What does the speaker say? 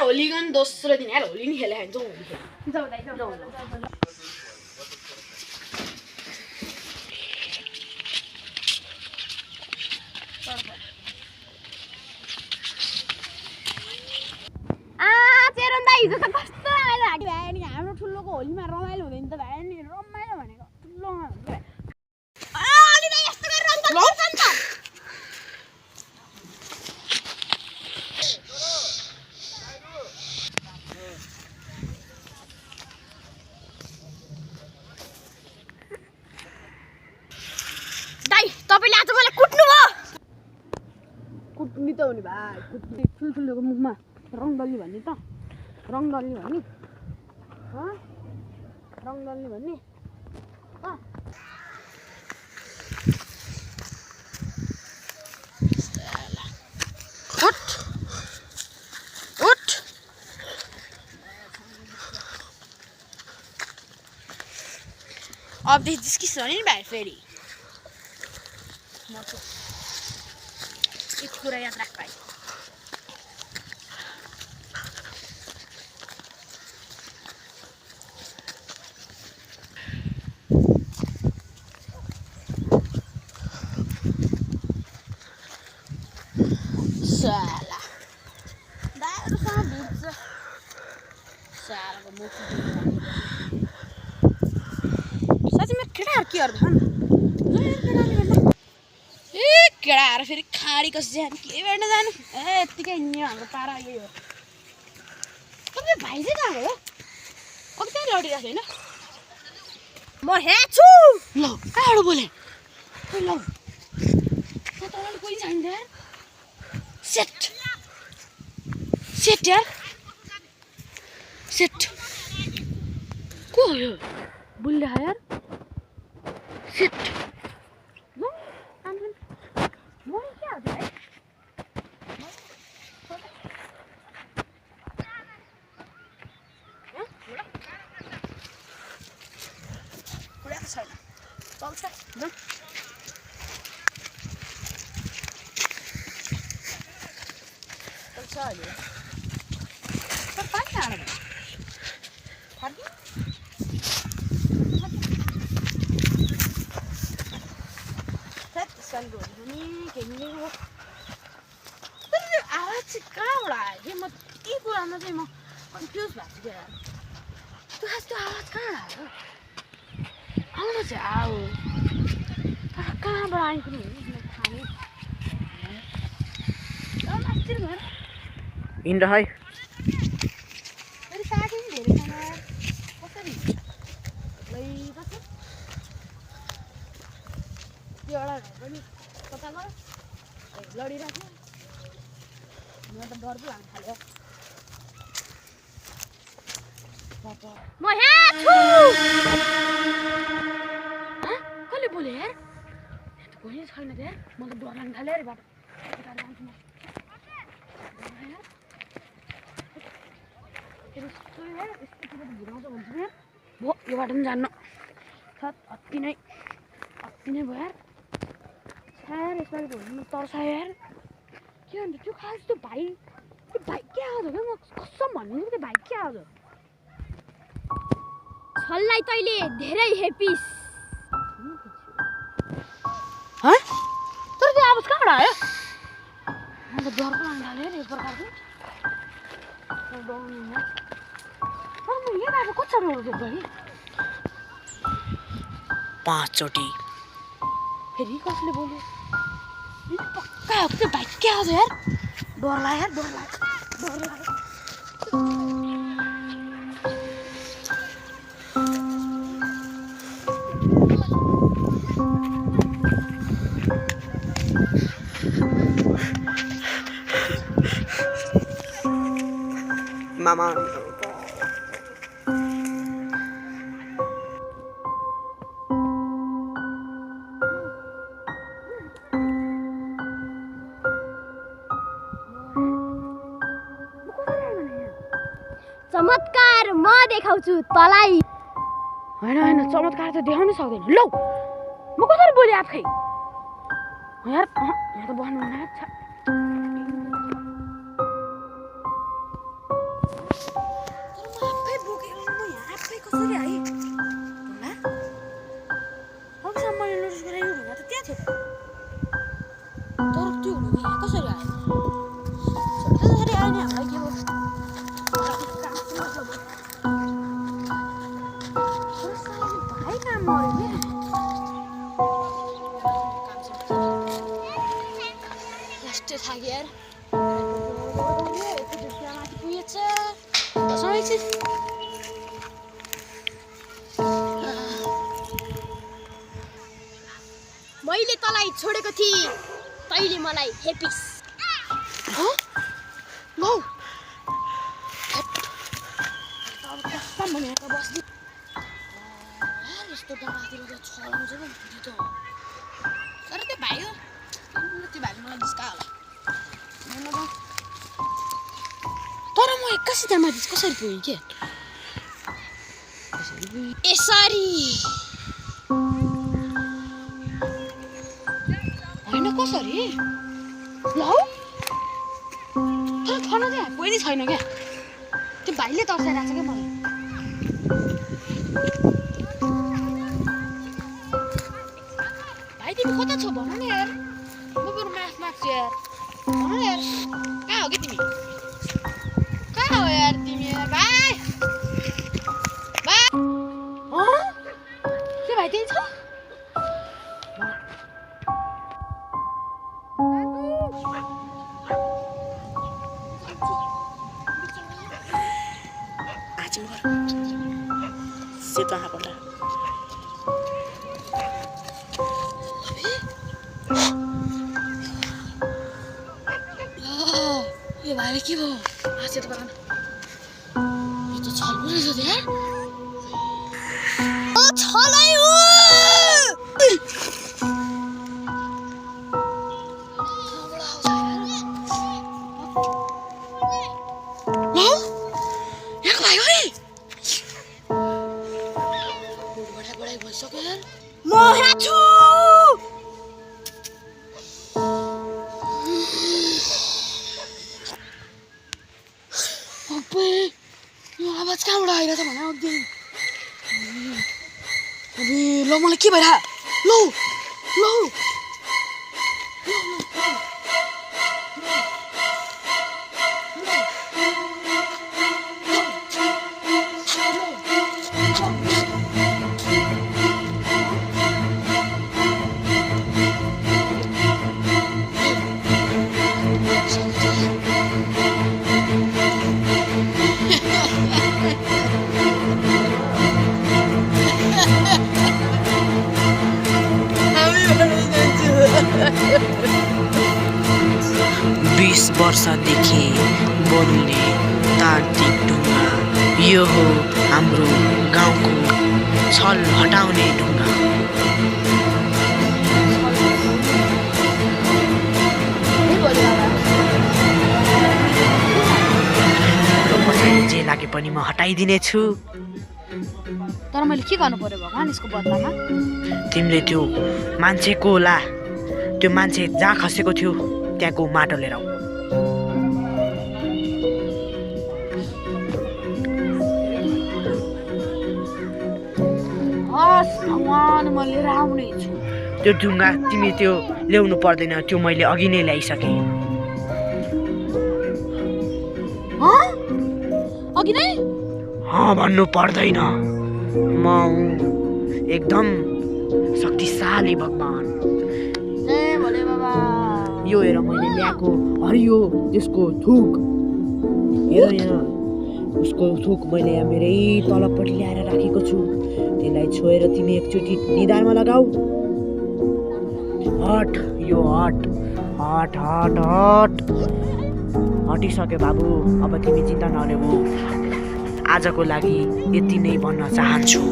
Holi gun दोस्रो दिन यार होली नि खेले जाउँ होली खेल जाऊ दाइ जाऊ चेरन दाइ हिजो त कस्तो रमाइलो हाटी भयो नि हाम्रो ठुलोको होलीमा रमाइलो हुँदैन त भयो नि रमाइलो भनेको ठुलोमा हुन्छ अलि दाइ यस्तो गरेर रङ गर्छ नि त दाइ तपाईले आज मलाई कुट्नु भयो कुट्नी त हो नि भाइ कुट्नी ठुल्ठुलोको मुखमा रङ दल्ने भन्ने त रङ दल्ने भन्ने रङ दल्ने भन्ने अब जिसकी सुनी नहीं बैठ फेरी एक पूरा याद रख पाई साला दारू सँग भिड्छ सालाको मुख साँच्चीमा केटाहरू के गर्छन् केटाहरू फेरि खाडी कस्तो जानु के भेट्न जानु यत्तिकै हिँड्यो हाम्रो पारा यही हो तपाईँ भाइ चाहिँ कहाँ हो अब त्यहाँ लडिरहेको छैन म हेर्छु ल कहाँबाट बोले ल तपाईँले कोही छैन यार सेट सेट यार सेट को हो यो बुल्ले यार सेट आवाज चाहिँ कहाँबाट आयो म यही कुरामा चाहिँ म कन्फ्युज भएको छु यार त्यो आवाज कहाँ आयो आउन चाहिँ आऊ तर कहाँबाट आयो पनि खाने हिँड है फेरि साथी पनि धेरै छैन कसरी लैबस्छ त्यो एउटा पनि कता गर लडिरहेको म त डर पो लाग्न थाल्यो म यहाँ छु कसले बोले यार कोही छैन त यार म त डर लाग्न थाल्यो अरे बाटो भिराउँछ भन्छ यार भो यो बाटो पनि जान्न अति नै भयो यार यार यसपालि भोलि तर्सायो यार के अन्त त्यो खास त्यो भाइ के आउँछ क्या म कसम भन्नु त्यो भाइ के आउँछ छल्लाई तैँले धेरै हेपिस तर त्यो आवाज कहाँबाट आयो म त डर पो लाग्न थाल्यो नि एक प्रकारको म यही बाटो कसरी आउँछ बढी 5 चोटी फेरि कसले बोल्यो पक्का हो त्यो भाइ के आउँछ यार डर लाग्यो डर लाग्यो मामा चमत्कार म देखाउँछु तलाई हैन चमत्कार त देखाउन सक्दैन लौ म कसरी बोले आफै यार यहाँ त बस्नु हुन्न एकैछिन मैले तँलाई छोडेको थिएँ तैँले मलाई हेपिस लौ अब कसम भनेको बस्दी यस्तो डरातिर त छलाउँछ पो बुढी त तर त्यो भाइ हो त्यो भाइले मलाई जिस्का होला तर म एक्कासी त्यहाँ माथि कसरी पुगेँ के यसरी होइन कसरी लौ तर थन त्यहाँ कोही नि छैन क्या त्यो भाइले तर्साइरहेको छ क्या मलाई भाइ तिमी कता छौ भन न यार म बरु माफ माग्छु यार भन न यार कहाँ हो कि तिमी कहाँ हो यार तिमी भाइ भाइ के भाइ त्यही छ सेतो हाँपला यो भाइले के भयो सेतो बागान यो त छल्पो रहेछ त यार छलै हो म यहाँ छु अबे यो आवाज कहाँबाट आइरहेछ भने अघि अबे ल मलाई के भइरह लौ लौ बीस वर्षदेखि बोल्ने तार्किक ढुङ्गा यो हो हाम्रो गाउँको छल हटाउने ढुङ्गा जे लागे पनि म हटाइदिनेछु तर मैले के गर्नु पर्यो भगवान् यसको बदलामा तिमीले त्यो मान्छेको होला त्यो मान्छे जहाँ खसेको थियो त्यहाँको माटो लिएर आऊ भगवान् म लिएर आउने छु त्यो ढुङ्गा तिमी त्यो ल्याउनु पर्दैन त्यो मैले अघि नै ल्याइसकेँ अघि नै भन्नु पर्दैन म हुँ एकदम शक्तिशाली भगवान जय भोले बाबा यो हेर मैले ल्याएको हरियो त्यसको थुक हेर यहाँ उसको थुक मैले यहाँ मेरै तलपट्टि ल्याएर राखेको छु त्यसलाई छोएर तिमी एकचोटि निधारमा लगाऊ हट यो हट हट हट हट हटिसक्यो बाबु अब तिमी चिन्ता नलेऊ आजको लागि यति नै भन्न चाहन्छु